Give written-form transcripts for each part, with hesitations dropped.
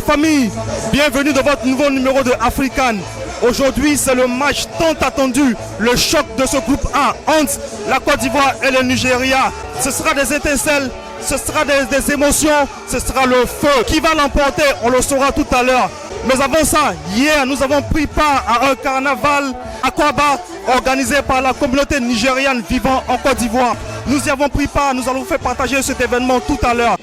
famille, bienvenue dans votre nouveau numéro de African. Aujourd'hui, c'est le match tant attendu, le choc de ce groupe A entre la Côte d'Ivoire et le Nigeria. Ce sera des étincelles, ce sera des émotions, ce sera le feu. Qui va l'emporter, on le saura tout à l'heure. Mais avant ça, hier, nous avons pris part à un carnaval Akwaba organisé par la communauté nigériane vivant en Côte d'Ivoire. Nous y avons pris part, nous allons vous faire partager cet événement tout à l'heure.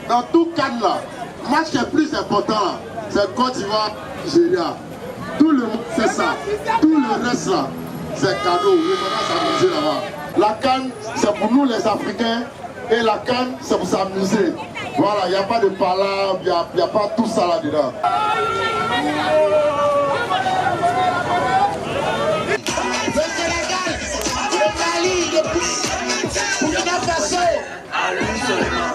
Dans tout cadre là, le match qui est plus important, c'est Côte d'Ivoire, Nigeria. Tout le monde c'est ça. Tout le reste là, c'est cadeau. Le moment s'amuser là-bas. La CAN, c'est pour nous les Africains. Et la CAN, c'est pour s'amuser. Voilà, il n'y a pas de palabre, il n'y a pas tout ça là-dedans. Le Sénégal, le Mali, le Burkina Faso. À lui seulement.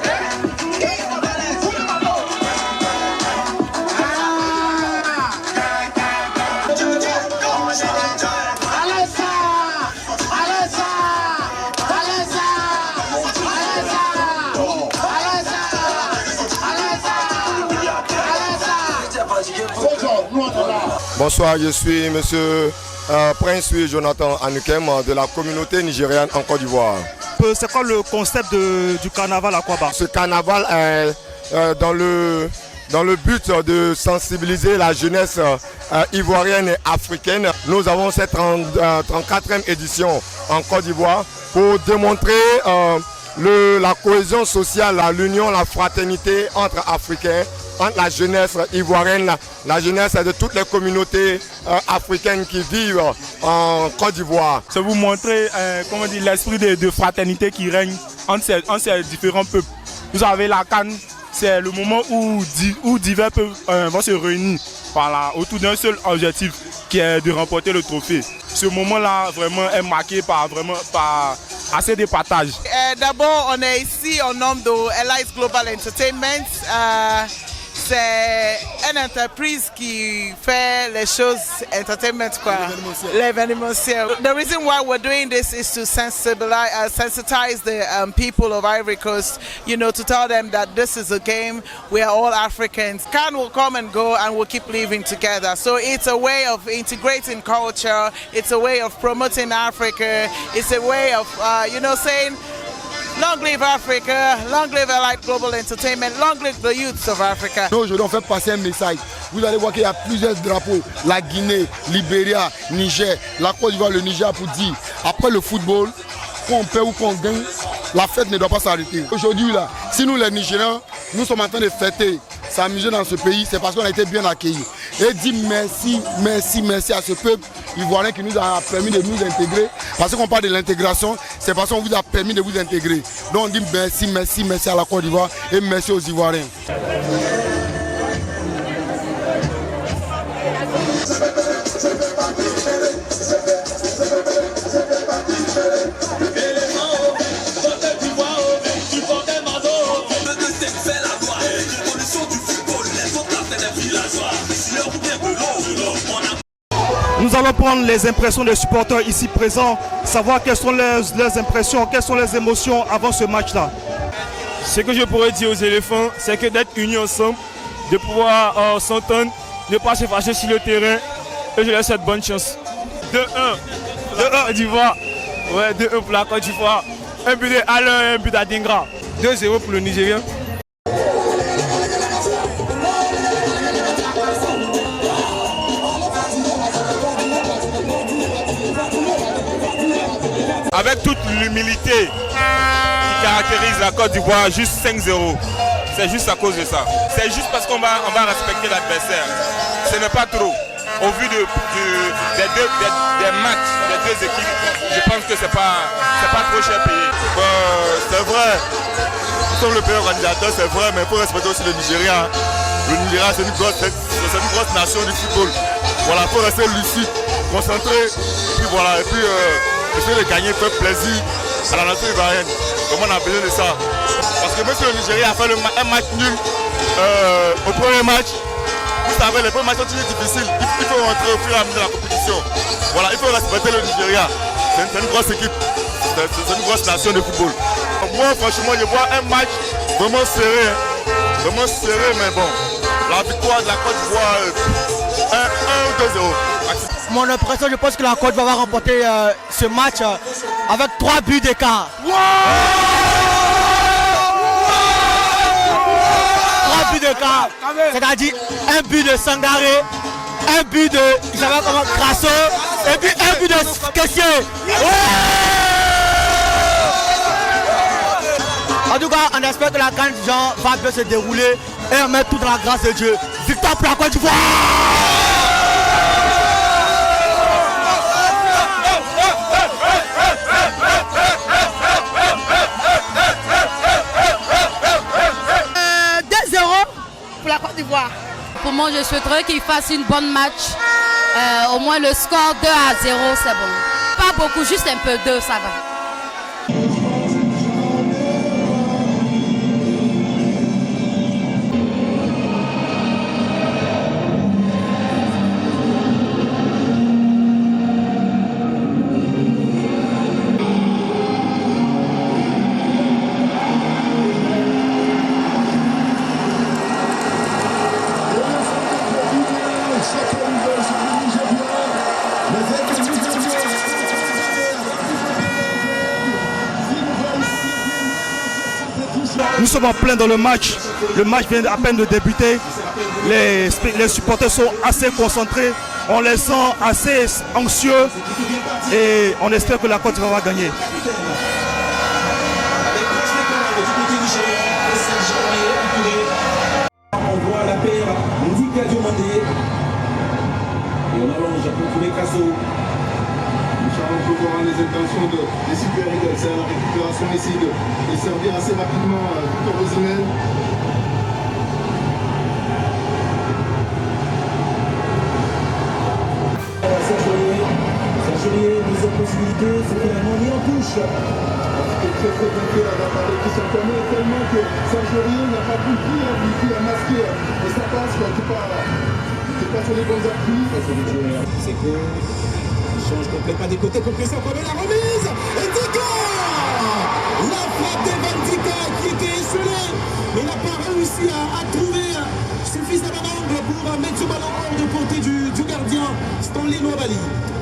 Bonsoir, je suis monsieur Prince Jonathan Anukem de la communauté nigériane en Côte d'Ivoire. C'est quoi le concept du carnaval Akwaba? Ce carnaval est dans le but de sensibiliser la jeunesse ivoirienne et africaine. Nous avons cette 34e édition en Côte d'Ivoire pour démontrer la cohésion sociale, l'union, la fraternité entre Africains, entre la jeunesse ivoirienne, la jeunesse de toutes les communautés africaines qui vivent en Côte d'Ivoire. C'est vous montrer l'esprit de fraternité qui règne entre ces différents peuples. Vous avez la CAN, c'est le moment où divers peuples vont se réunir autour d'un seul objectif qui est de remporter le trophée. Ce moment-là vraiment est marqué par assez de partage. D'abord, on est ici au nom de Elite Global Entertainment. C'est une entreprise qui fait les choses entertainment quoi. L'événementiel. The reason why we're doing this is to sensitize the people of Ivory Coast, to tell them that this is a game. We are all Africans. CAN will come and go and we'll keep living together. So it's a way of integrating culture. It's a way of promoting Africa. It's a way of, saying, long live Africa, long live Elite Global Entertainment, long live the youths of Africa. Nous, aujourd'hui, on fait passer un message. Vous allez voir qu'il y a plusieurs drapeaux. La Guinée, Libéria, Niger, la Côte d'Ivoire, le Niger pour dire, après le football, qu'on perd ou qu'on gagne, la fête ne doit pas s'arrêter. Aujourd'hui, là, si nous les Nigériens, nous sommes en train de fêter, s'amuser dans ce pays, c'est parce qu'on a été bien accueillis. Et dire merci à ce peuple ivoirien qui nous a permis de nous intégrer. Parce qu'on parle de l'intégration, c'est parce qu'on vous a permis de vous intégrer. Donc on dit merci à la Côte d'Ivoire et merci aux Ivoiriens. Nous allons prendre les impressions des supporters ici présents, savoir quelles sont leurs impressions, quelles sont les émotions avant ce match-là. Ce que je pourrais dire aux éléphants, c'est que d'être unis ensemble, de pouvoir s'entendre, ne pas se fâcher sur le terrain, et je leur souhaite bonne chance. 2-1. 2-1 d'Ivoire. Ouais, 2-1 pour la Côte d'Ivoire. Un but à l'heure et un but à Dingra. 2-0 pour le Nigérien. Avec toute l'humilité qui caractérise la Côte d'Ivoire, juste 5-0. C'est juste à cause de ça. C'est juste parce qu'on va respecter l'adversaire. Ce n'est pas trop. Au vu des matchs des deux équipes, je pense que c'est pas trop cher payé. C'est vrai, nous sommes le pays organisateur, c'est vrai, mais il faut respecter aussi le Nigeria. Le Nigeria, c'est une grosse nation du football. Voilà, il faut rester lucide, concentré, puis voilà, et puis essayer de gagner, faire plaisir à la nation ivoirienne. Comme on a besoin de ça. Parce que même si le Nigeria a fait un match nul, au premier match. Vous savez, les premiers matchs sont toujours difficiles. Il faut rentrer au fur et à mesure de la compétition. Voilà, il faut respecter le Nigeria. C'est une grosse équipe. C'est une grosse nation de football. Moi, franchement, je vois un match vraiment serré. Vraiment serré, mais bon. La victoire de la Côte d'Ivoire 1-2-0. Mon impression, je pense que la Côte d'Ivoire va remporter ce match avec 3 buts d'écart. 3 buts d'écart, c'est-à-dire un but de Sangaré, un but de Grasso, et puis un but de Kessié. En tout cas, on espère que la CAN va bien se dérouler et on met tout dans la grâce de Dieu. Victoire pour la Côte d'Ivoire! Pour la Côte d'Ivoire. Pour moi, je souhaiterais qu'il fasse une bonne match. Au moins le score 2-0, c'est bon. Pas beaucoup, juste un peu, 2, ça va. Nous sommes en plein dans le match. Le match vient à peine de débuter. Les supporters sont assez concentrés. On les sent assez anxieux. Et on espère que la Côte d'Ivoire va gagner. On voit la paire Ndika Diomandé. Et on allonge pour trouver Casso. On peut voir les intentions des Super Eagles, c'est la récupération ici de servir assez rapidement Victor Osimhen. Sergerier, deuxième possibilité, c'est finalement mis en touche. C'était très bien fait là par Christian Kwame, tellement que Sergerier n'a pas pu lui a masqué. Et ça passe, il n'était pas sur les bons appuis. C'est cool. Change complètement des côtés pour Christian Kwame, la remise et Dika. La frappe d'Evan Dika qui était esselée, mais il n'a pas réussi à trouver suffisamment d'angle pour mettre ce ballon hors de portée du gardien Stanley Nwabali.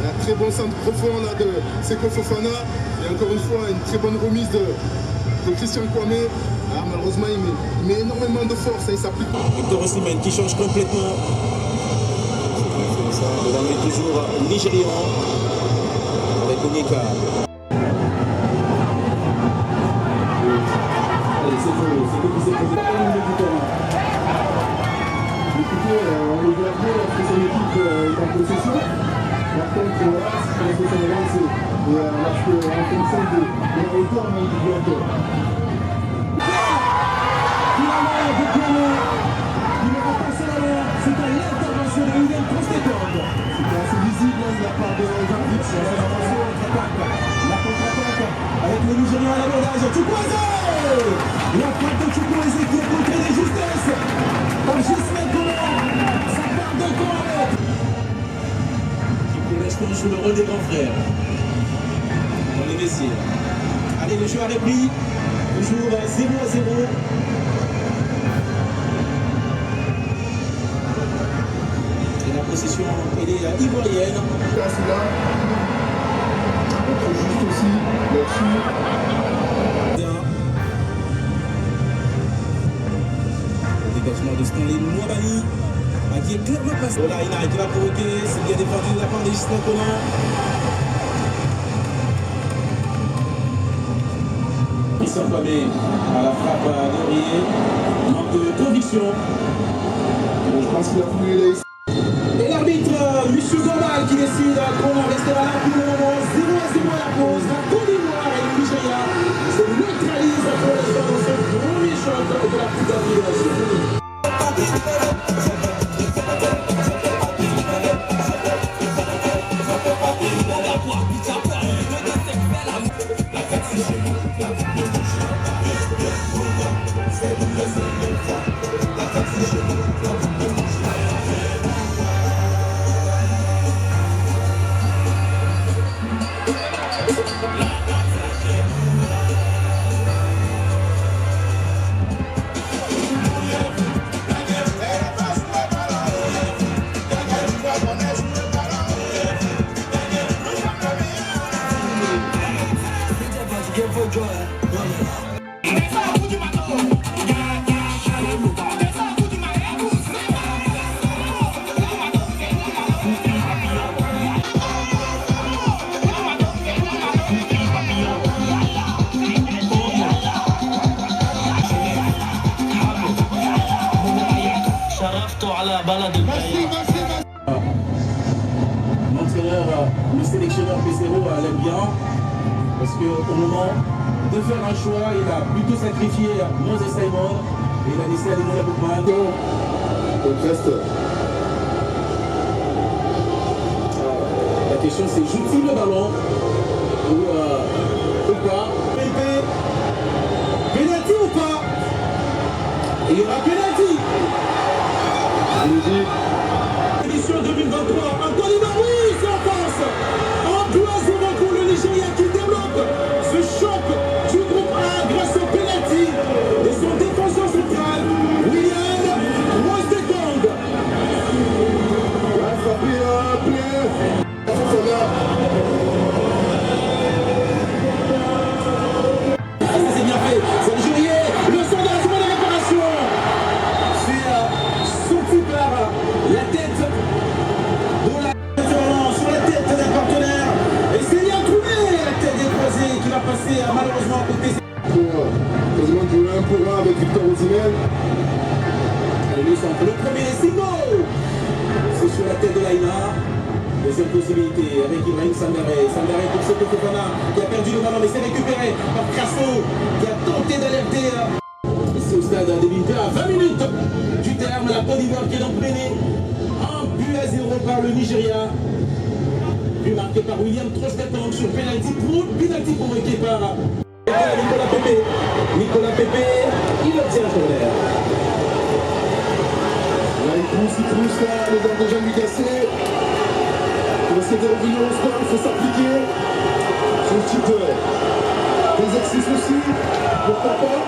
Un très bon centre profond là de Seko Fofana et encore une fois une très bonne remise de Christian Kwame. Ah, malheureusement il met énormément de force et il s'applique. Victor Osimhen qui change complètement. Devant lui toujours Nigérian avec Onyeka. Allez, c'est beau qui s'est posé pas mal du terrain. Écoutez, on le voit bien lorsque son équipe est en possession. Par contre, là, ce que ça va c'est lorsque en fonction de la hauteur même du bloc. Finalement, Boukiano, il va passer la l'air. C'est à l'intervention de William Prostekov. C'était assez visible de la part de Jarvitz. La contre-attaque avec le Nigérian à l'abordage. Chukwueze. La frappe de Chukwueze qui est contrée de justesse par Gisèle Collin. Ça part de corps. Qui correspond sous le rôle des grands frères. Dans les vestiaires. Allez, le jeu a repris. Toujours 0-0. La possession elle est ivoirienne. Là, celui-là, on trouve juste aussi là-dessus. Le dégagement de Stanley Nwabali qui est clairement passé. Voilà, il qui va provoquer, c'est bien défendu de la part de Gisèle Collin. Christian Kwame à la frappe d'Aurier. Manque de conviction. Je pense qu'il a voulu les. Et l'arbitre, M. Gomal, qui décide qu'on restera là pour le moment 0-0 à la pause. La Côte d'Ivoire et le Nigeria se neutralisent pour l'instant dans ce premier choc de la Coupe d'Afrique de la Sud. La L'entraîneur, le sélectionneur Pesero l'aime bien parce qu'au moment de faire un choix, il a plutôt sacrifié Moses Simon et il a laissé aller dans la Boukman. La question c'est joue-t-il le ballon ou pas? Penalty ou pas? Et il y aura penalty. Édition 2023, un candidat, oui, c'est en France. En plus à 0 pour le Nigeria qui développe ce choc du groupe A grâce au penalty de son défenseur central, William Wostekong. C'est bien fait, c'est le juillet, le sondage de la réparation. C'est sorti par la tête de la sur la tête d'un partenaire. Et c'est bien trouvé la tête des croisés qui va passer malheureusement à côté. Quasiment du 1 pour 1 avec Victor Osimhen. Allez, le centre, le premier, Singo. C'est sur la tête de Laïna. Deuxième possibilité avec Ibrahim Sangaré. Sangaré pour Seko Fofana qui a perdu le ballon mais c'est récupéré par Crasso qui a tenté d'alerter. C'est au stade des Militaires à 20 minutes du terme. La Côte d'Ivoire qui est donc menée 1-0 par le Nigeria. But marqué par William Trostetong sur penalty provoqué par Nicolas Pepe. Nicolas Pepe, il obtient un corner. Là, il pousse là, les gars déjà lui casser. Il essaie de revenir au score, il faut s'appliquer. C'est le type d'exercice aussi, pourquoi pas.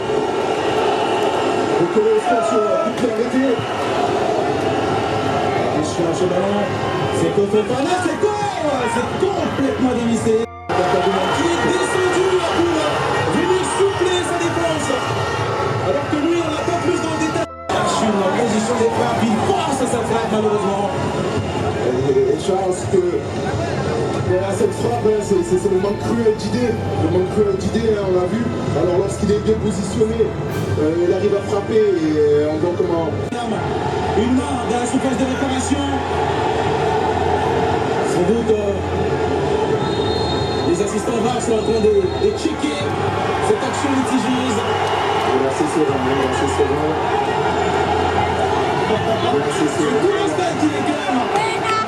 Recoller au score sur toute la arrêté. Attention à ce ballon, c'est Fofana, c'est complètement dévissé. Qui est descendu pour venir soupler sa défense. Alors que lui, on n'a pas plus dans le détail. Sur la position des frappes, il force sa frappe malheureusement. Et Charles, que voilà, cette frappe, c'est le manque cruel d'idées. Le manque cruel d'idées, on l'a vu. Alors lorsqu'il est bien positionné, il arrive à frapper et on voit comment. Une main dans la surface de réparation. Sans doute, les assistants VAR sont en train de checker cette action litigieuse. C'est serein, c'est serein. C'est tout le stade qui est calme.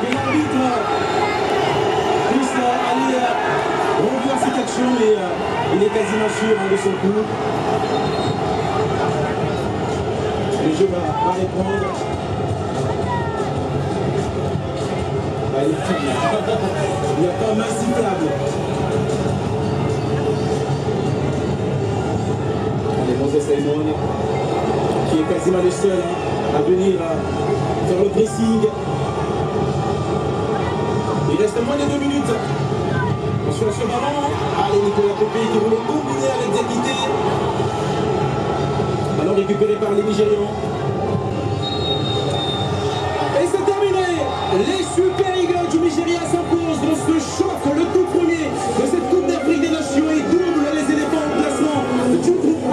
Et l'arbitre puisse aller revoir cette action et il est quasiment sûr de son coup. Le jeu va répondre. Il n'y a pas main sifflable. Allez, Moses Simon, qui est quasiment le seul à venir faire le pressing. Il reste moins de 2 minutes. Attention à ce ballon. Allez, Nicolas Pepe qui voulait combiner avec Zekité. Ballon récupéré par les Nigérians. Et c'est terminé. Les Super Eagles du Nigeria s'imposent dans ce choc, le tout premier de cette Coupe d'Afrique des Nations et double les éléphants en placement du groupe A.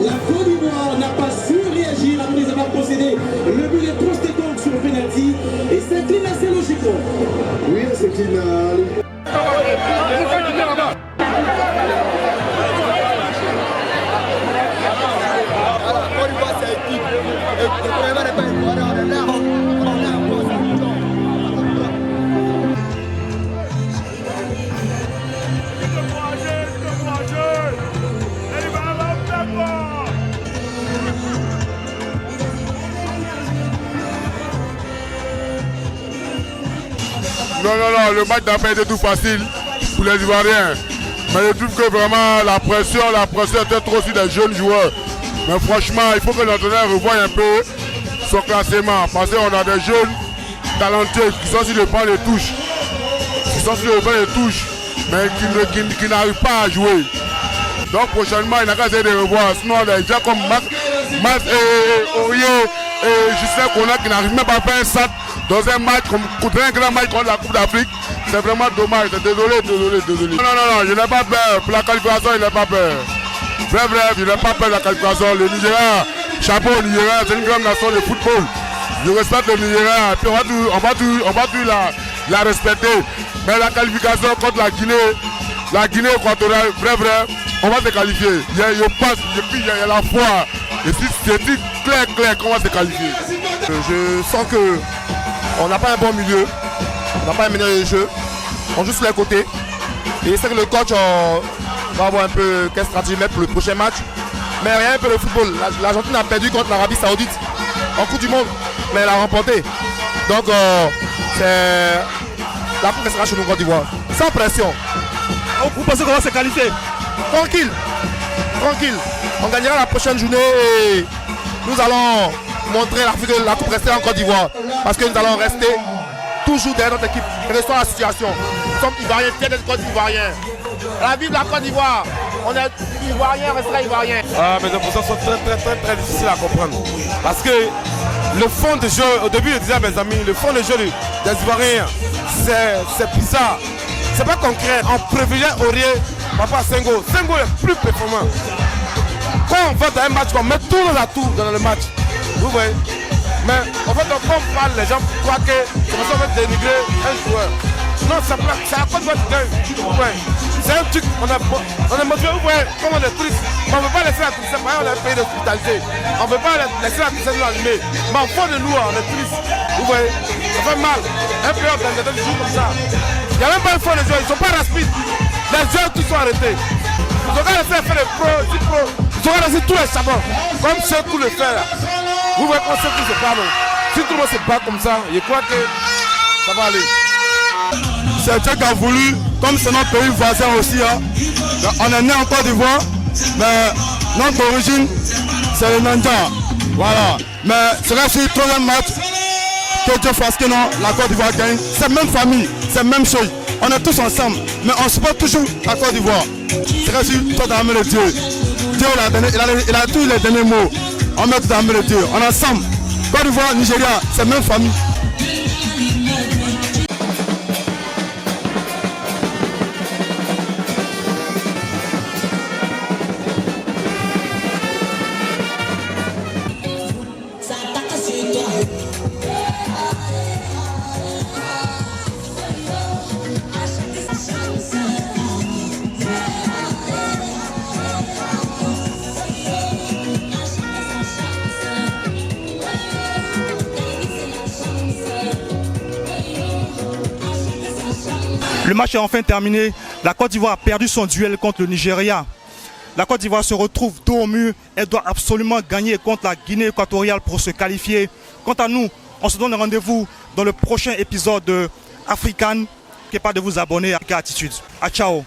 La Côte d'Ivoire n'a pas su réagir avant les avoir procédé. Le but est Trostetong sur le penalty et s'incline assez logiquement. Oui, elle s'incline Non, le match n'a pas été tout facile pour les Ivoiriens. Mais je trouve que vraiment la pression était trop sur les jeunes joueurs. Mais franchement, il faut que l'entraîneur revoie un peu son classement. Parce qu'on a des jeunes talentueux qui sont sur le banc de touche. Mais qui n'arrivent pas à jouer. Donc prochainement, il n'a qu'à essayer de revoir. Sinon, les gens comme Mas et Aurier et Justin Kona qui n'arrivent même pas à faire un sat dans un match contre un grand match contre la Coupe d'Afrique, c'est vraiment dommage. Désolé. Non, je n'ai pas peur. Pour la qualification, il n'a pas peur. Bref, il n'a pas peur de la qualification. Le Nigeria, chapeau au Nigeria, c'est une grande nation de football. Je respecte le Nigeria, et puis on va tout la respecter. Mais la qualification contre la Guinée équatoriale, vrai, on va se qualifier. Il y a la foi. Et si c'est clair qu'on va se qualifier. Je sens que on n'a pas un bon milieu, on n'a pas un meilleur de jeu. On joue sur les côtés. Et c'est que le coach va voir un peu quelle stratégie mettre pour le prochain match. Mais rien que le football. L'Argentine a perdu contre l'Arabie Saoudite en Coupe du Monde, mais elle a remporté. Donc la coupe sera chez nous Côte d'Ivoire. Sans pression. Vous pensez qu'on va se qualifier? Tranquille. On gagnera la prochaine journée et nous allons montrer que la coupe restera en Côte d'Ivoire. Parce que nous allons rester toujours derrière notre équipe. Quelle soit la situation. Nous sommes Ivoiriens, fiers d'être Côte d'Ivoiriens. Vive la Côte d'Ivoire. On est Ivoiriens, on restera Ivoiriens. Mais les positions sont très difficiles à comprendre. Parce que le fond de jeu, au début je disais à mes amis, le fond de jeu des Ivoiriens, c'est bizarre. C'est pas concret. On privilégie Aurier, Papa Senghor. Senghor est plus performant. Quand on va dans un match, on met tous nos atouts dans le match. Vous voyez. Mais en fait, quand on parle, les gens croient que on va dénigrer un joueur. Non, c'est à cause de votre gain. C'est un truc, on est motivé, vous voyez, comme on est triste. Mais on ne veut pas laisser la tristesse, on est un pays d'hospitalité. On ne veut pas laisser la tristesse nous allumer. Mais au fond de nous, on est triste. Vous voyez, ça fait mal. Un pays organisateur qui joue comme ça. Il n'y a même pas une fois de joueurs, ils ne sont pas rapides. Les joueurs tous sont arrêtés. Ils ont qu'à laisser faire les pros, ils ont qu'à laisser tous les sabots. Comme ceux qui le font là. Vous voyez comment ceux qui se battent. Si tout le monde se bat comme ça, je crois que ça va aller. C'est Dieu qui a voulu, comme c'est notre pays voisin aussi. Hein. On est né en Côte d'Ivoire, mais notre origine, c'est le Nanja. Voilà. Mais c'est là sur le troisième match que Dieu fasse que non, la Côte d'Ivoire gagne. C'est même famille, c'est même chose. On est tous ensemble, mais on se bat toujours à Côte d'Ivoire. C'est là sur toi dans le Dieu. Dieu il a tous les derniers mots. On met tout dans le Dieu. On est ensemble. Côte d'Ivoire, Nigeria, c'est même famille. Le match est enfin terminé. La Côte d'Ivoire a perdu son duel contre le Nigeria. La Côte d'Ivoire se retrouve dos au mur. Elle doit absolument gagner contre la Guinée équatoriale pour se qualifier. Quant à nous, on se donne rendez-vous dans le prochain épisode de African. N'oubliez pas de vous abonner à Africa Attitude. Ciao.